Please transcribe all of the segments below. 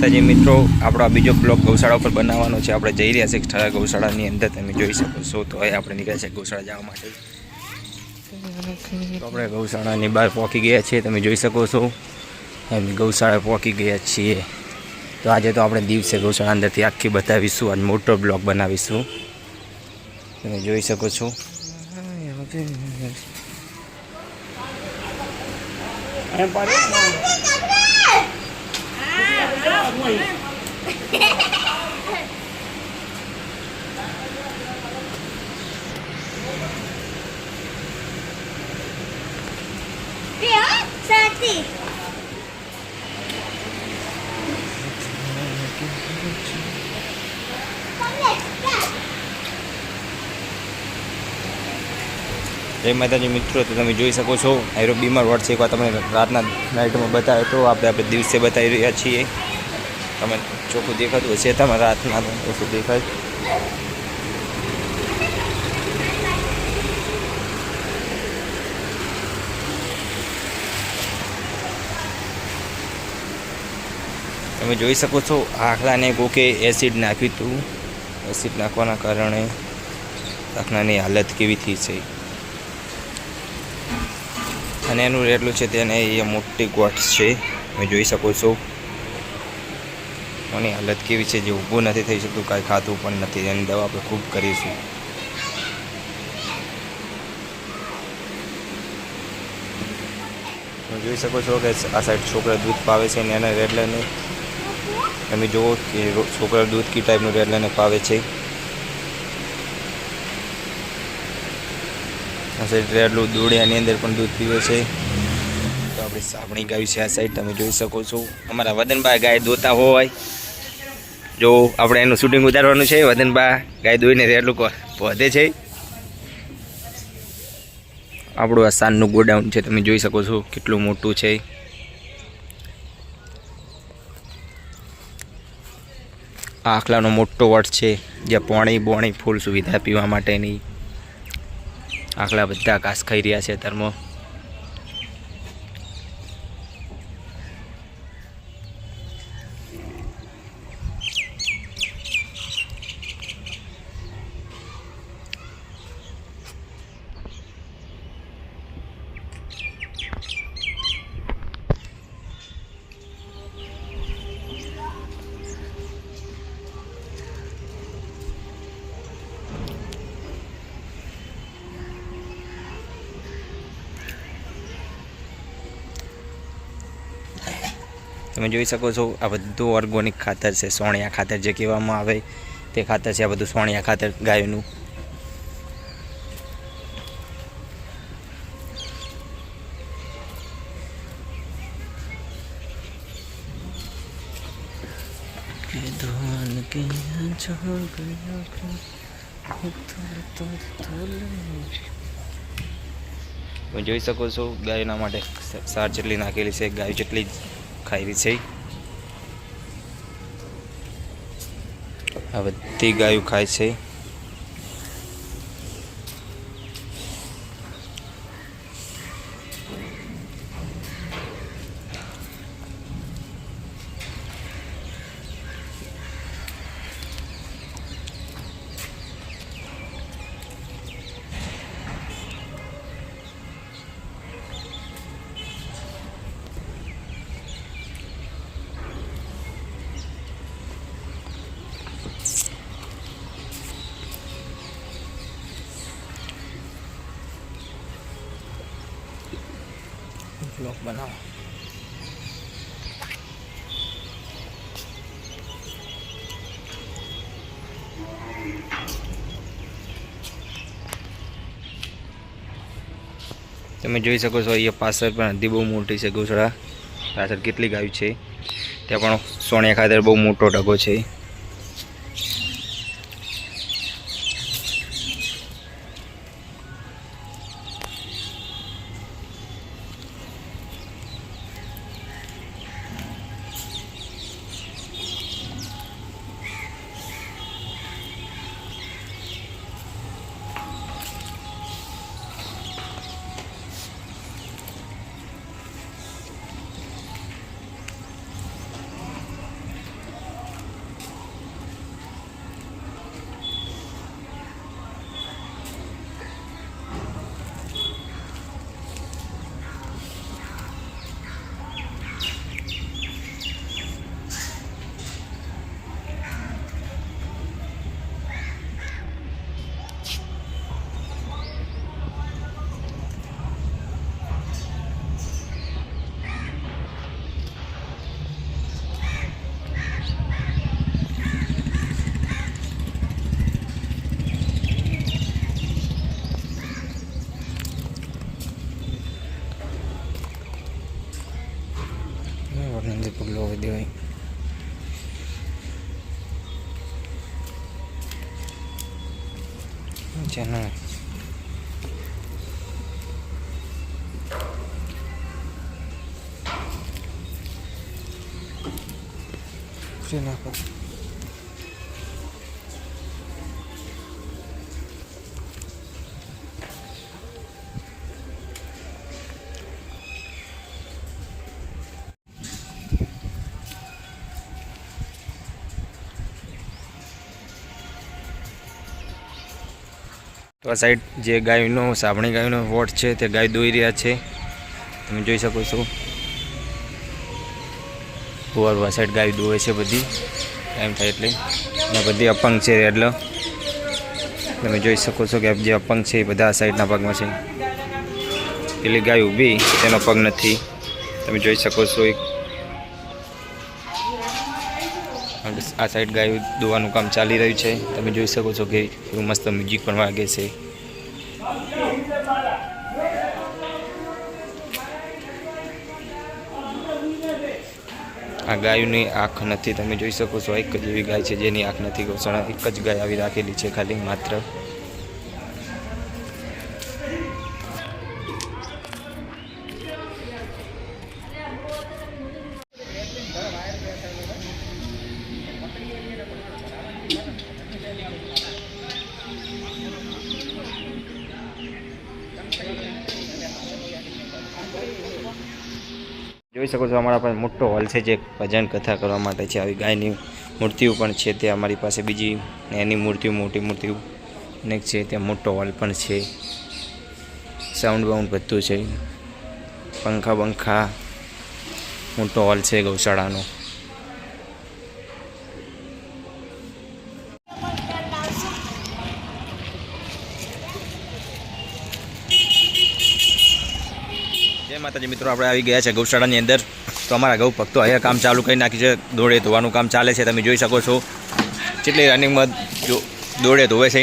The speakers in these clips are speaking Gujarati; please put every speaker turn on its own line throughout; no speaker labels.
જે મિત્રો આપણો આ બીજો બ્લોક ગૌશાળા પર બનાવવાનો છે. આપણે જઈ રહ્યા છીએ ઠરા ગૌશાળાની અંદર, તમે જોઈ શકો છો. તો હવે આપણે નીકળ્યા છે ગૌશાળા જવા માટે. તો આપણે ગૌશાળાની બહાર પહોંચી ગયા છીએ, તમે જોઈ શકો છો. અમે ગૌશાળા પહોંચી ગયા છીએ. તો આજે તો આપણે દિવસે ગૌશાળા અંદરથી આખી બતાવીશું. આજ મોટો બ્લોક બનાવીશું, તમે જોઈ શકો છો. જય માતાજી મિત્રો, તો તમે જોઈ શકો છો આયરો બીમાર વોર્ડ છે. એકવાર તમને રાતના નાઇટમાં બતાવે તો આપણે દિવસે બતાવી રહ્યા છીએ. તમે ચોખ્ખું દેખાતું હશે, તમે રાતના ઓછું દેખાય. તમે જોઈ શકો છો આખલાને કોકે એસિડ નાખ્યું હતું. એસિડ નાખવાના કારણે આખલાની હાલત કેવી થઈ છે. અને એનું રેટલું છે તેને એ મોટી ગોઠ છે, તમે જોઈ શકો છો. એની હાલત કેવી છે, જે ઊભું નથી થઈ શકતું, કાંઈ ખાતું પણ નથી. એની દવા આપણે ખૂબ કરીશું. તમે જોઈ શકો છો કે આ સાઈડ છોકરા દૂધ પાવે છે ને એના રેડલાને તમે જુઓ કે છોકરા દૂધ કી ટાઈપનું રેડલાને પાવે છે. આ સાઈડ રેડલું દોડિયાની અંદર પણ દૂધ પીવે છે. તો આપણી સાપણી ગાય છે આ સાઈડ, તમે જોઈ શકો છો. અમારા વદનભાઈ ગાય દોતા હોય, જો આપણે એનું શૂટિંગ ઉતારવાનું છે. વદનભાઈ ગાય દોઈને રેડલું પહોંચે છે. આપણું આ સાનનું ગોડાઉન છે, તમે જોઈ શકો છો કેટલું મોટું છે. આ આખલાનો મોટો વટ છે, જ્યાં પોણી ફૂલ સુવિધા પીવા માટેની. આખલા બધા ઘાસ ખાઈ રહ્યા છે અત્યારમાં. તમે જોઈ શકો છો આ બધું ઓર્ગોનિક ખાતર છે. સોણિયા ખાતર જે કહેવામાં આવે તે ખાતર છે. આ બધું સોણિયા ખાતર ગાયનું. તમે જોઈ શકો છો ગાયના માટે સાર જેટલી નાખેલી છે, ગાય જેટલી ખાઈ રહી છે. આ બધી ગાયો ખાય છે. બ્લોક બનાવો. તમે જોઈ શકો છો અહીંયા પાછળ પણ નદી બહુ મોટી છે. ગૌશાળા પાછળ કેટલી ગાયો છે. ત્યાં પણ સોણિયા ખાતર બહુ મોટો ઢગો છે. ચેનલ નાખો. તો આ સાઈડ જે ગાયનો સાબણી ગાયનો વોટ છે તે ગાય દોઈ રહ્યા છે, તમે જોઈ શકો છો. પુવારું આ સાઈડ ગાય દોવે છે બધી ટાઈમ થાય એટલે, અને બધી અપંગ છે એટલે તમે જોઈ શકો છો કે જે અપંગ છે એ બધા આ સાઈડના પગમાં છે. પેલી ગાય ઊભી તેનો પગ નથી, તમે જોઈ શકો છો. આ સાઈડ ગાય દોવાનું કામ ચાલી રહ્યું છે, તમે જોઈ શકો છો કે એવું મસ્ત મ્યુઝિક પણ વાગે છે. આ ગાયની આંખ નથી, તમે જોઈ શકો છો. એક જ એવી ગાય છે જેની આંખ નથી. ગૌશાળા એક જ ગાય આવી રાખેલી છે ખાલી માત્ર. જોઈ શકો છો અમારા પાસે મોટો હોલ છે જે ભજન કથા કરવા માટે છે. આવી ગાયની મૂર્તિઓ પણ છે તે અમારી પાસે, બીજી એની મૂર્તિઓ મોટી મૂર્તિઓ અનેક છે. ત્યાં મોટો હોલ પણ છે, સાઉન્ડ બાઉન્ડ બધું છે, પંખા બંખા, મોટો હોલ છે ગૌશાળાનો. જય માતાજી મિત્રો, આપણે આવી ગયા છે ગૌશાળાની અંદર. તો અમારા ગૌ ભક્તો અહીંયા કામ ચાલુ કરી નાખ્યું છે, દોડે ધોવાનું કામ ચાલે છે. તમે જોઈ શકો છો કેટલી રનિંગમાં દોડે ધોવે છે.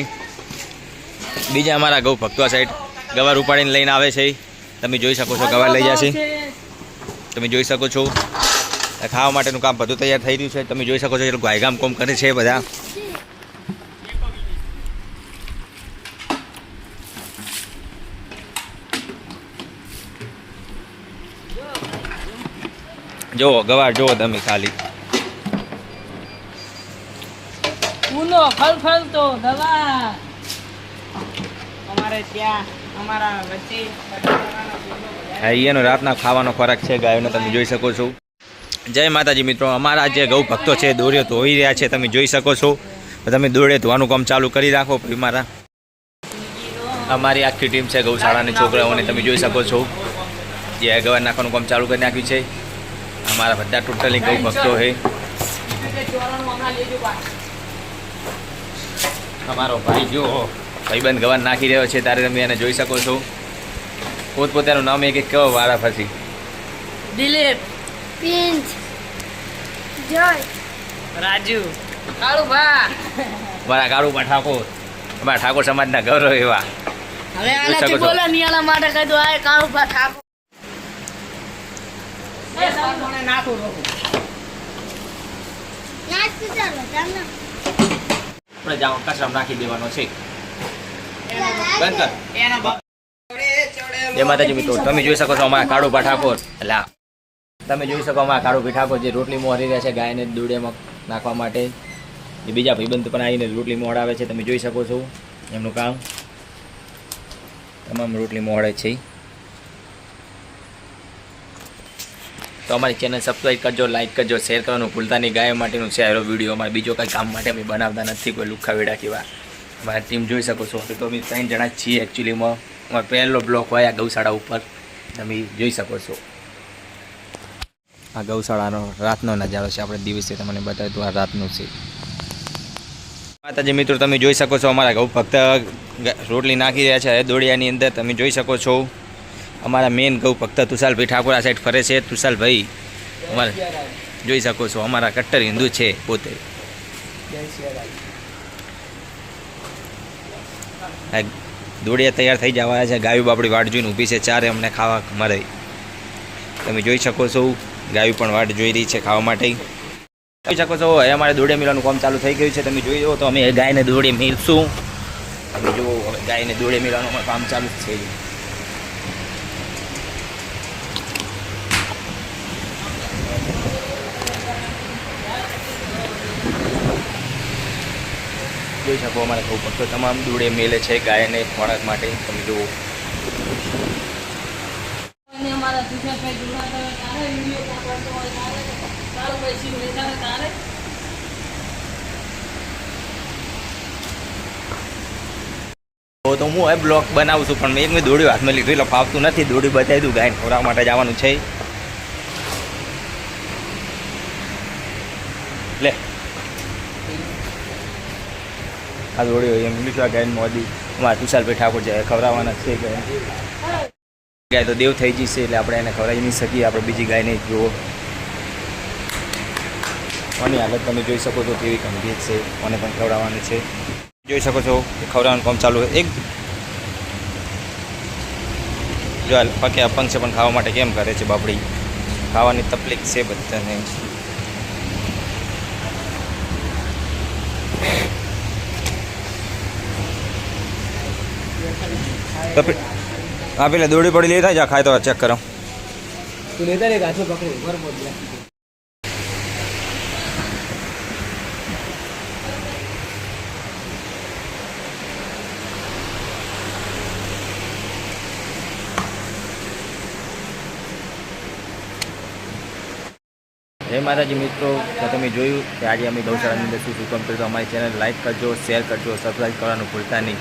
બીજા અમારા ગૌ ભક્તો આ સાઈડ ગવાર ઉપાડીને લઈને આવે છે, તમે જોઈ શકો છો. ગવાર લઈ જશે, તમે જોઈ શકો છો. ખાવા માટેનું કામ બધું તૈયાર થઈ રહ્યું છે, તમે જોઈ શકો છો. ગાયગામ કોમ કરે છે બધા. જો ગવાર જો તમે ખાલી
ઉનો ફલ તો દવા અમારે ત્યાં અમારા વચ્ચે
અહીંયાનો રાતના ખાવાનો ખોરાક છે ગાયોનો, તમે જોઈ શકો છો. જય માતાજી મિત્રો, અમારા જે ગૌ ભક્તો છે દોરીઓ ધોઈ રહ્યા છે, તમે જોઈ શકો છો. તમે દોડે ધોવાનું કામ ચાલુ કરી રાખો. અમારી આખી ટીમ છે ગૌશાળાની છોકરાઓને, તમે જોઈ શકો છો. જે ગવાર નાખવાનું કામ ચાલુ કરી નાખ્યું છે. અમારા બધા ટોટલી ગૌ ભક્તો છે. અમારો ભાઈ જો ભાઈબંધ ગવાર નાખી રહ્યો છે, ત્યારે તમે એને જોઈ શકો છો. પોતપોતાનું નામ એક એક કેવો વારા ફસી.
દિલીપ,
પિંચ, જય,
રાજુ, કાળુભા,
મારા કાળુભા ઠાકોર, અમારા ઠાકોર સમાજના ગૌરવ એવા.
હવે આનાથી બોલો નિયાળા માટે કહી દો. આ કાળુભા ઠાકોર નાખું
આપણે જાઓ કચરામાં નાખી દેવાનો છે. બંધ કર. જય માતાજી મિત્રો, તમે જોઈ શકો છો અમારા કાળુભા ઠાકોર. એટલે તમે જોઈ શકો અમારા કાળુભા ઠાકોર જે રોટલી મોહરી રહ્યા છે ગાયને દૂડેમાં નાખવા માટે. એ બીજા ભાઈબંધ પણ આવીને રોટલી મોહડાવે છે, તમે જોઈ શકો છો. એમનું કામ તમામ રોટલી મોહડે છે. તો અમારી ચેનલ સબસ્ક્રાઈબ કરજો, લાઈક કરજો, શેર કરવાનું ભૂલતા નહીં. ગાયો માટેનું છે આરો વિડીયો. અમારે બીજો કંઈ કામ માટે અમે બનાવતા નથી, કોઈ લુખ્ખા વેડા કેવા. અમારી ટીમ જોઈ શકો છો. તો અમે 3 જણા જ છીએ એકચ્યુઅલીમાં. અમારો પહેલો બ્લોક હોય આ ગૌશાળા ઉપર, તમે જોઈ શકો છો. આ ગૌશાળાનો રાતનો નજારો છે. આપણે દિવસે તમને બતાવ્યું તો આ રાતનું છે. માતાજી મિત્રો, તમે જોઈ શકો છો અમારા ગૌ ભક્ત રોટલી નાખી રહ્યા છે દોડિયાની અંદર, તમે જોઈ શકો છો. અમારા મેન ગૌ ભક્ત તુષાલભાઈ ઠાકોર આ સાઈડ ફરે છે. તુષાલભાઈ અમારે જોઈ શકો છો, અમારા કટ્ટર હિન્દુ છે પોતે. દોડિયા તૈયાર થઈ જવા છે. ગાયું બાપડી વાટ જોઈને ઊભી છે, ચારે અમને ખાવા મળે. તમે જોઈ શકો છો, ગાયું પણ વાટ જોઈ રહી છે ખાવા માટે. જોઈ શકો છો હવે અમારે દોડિયા મિલવાનું કામ ચાલુ થઈ ગયું છે. તમે જોઈ લો તો અમે ગાયને દોડીએ મિલશું. આપણે જુઓ હવે ગાયને દોડે મેળવવાનું અમારું કામ ચાલુ જ છે. જોઈ શકો અમારા ઘઉં પર તો તમામ દોડે મેલે છે ગાયને ખોરાક માટે. તમે જુઓ
અને અમારા તુષારભાઈ જોડાતા હોય તારે વિડીયો પકડતો હોય તારે તારું પૈસી લેતા હોય તારે
તો હું હવે બ્લોગ બનાવું છું પણ મેં દોડ્યું હાથમાં લીધું એટલે ફાવતું નથી. દોડી બતાવી દઉં ગાયને ખોરાક માટે જવાનું છે. લે આ દોડ્યો એમ લીધું આ ગાયને મોદી અમારા તુષારભાઈ ઠાકોર જાય ખવડાવવાના છે. ગાય તો દેવ થઈ જશે એટલે આપણે એને ખવડાવી નહીં શકીએ. આપણે બીજી ગાયને જુઓ આની હાલત તમે જોઈ શકો છો કેવી ગંભીર છે. મને પણ ખવડાવવાનું છે. જોઈ શકો છો કે ખવડાવવાનું કામ ચાલુ છે. એક જો પકે અપંગ છે પણ ખાવા માટે કેમ કરે છે બાપડી. ખાવાની તકલીફ છે બધાને. હા પેલા દોડી પડી લેતા જા ખાય તો ચેક કરો.
તું લેતા રે ગાછો પકડી બરોબર.
જય માતાજી મિત્રો, તો તમે જોયું કે આજે અમે ગૌશાળાની અંદર શું શું કામ કર્યું. અમારી ચેનલ લાઈક કરજો, શેર કરજો, સબસ્ક્રાઈબ કરવાનું ભૂલતા નહીં.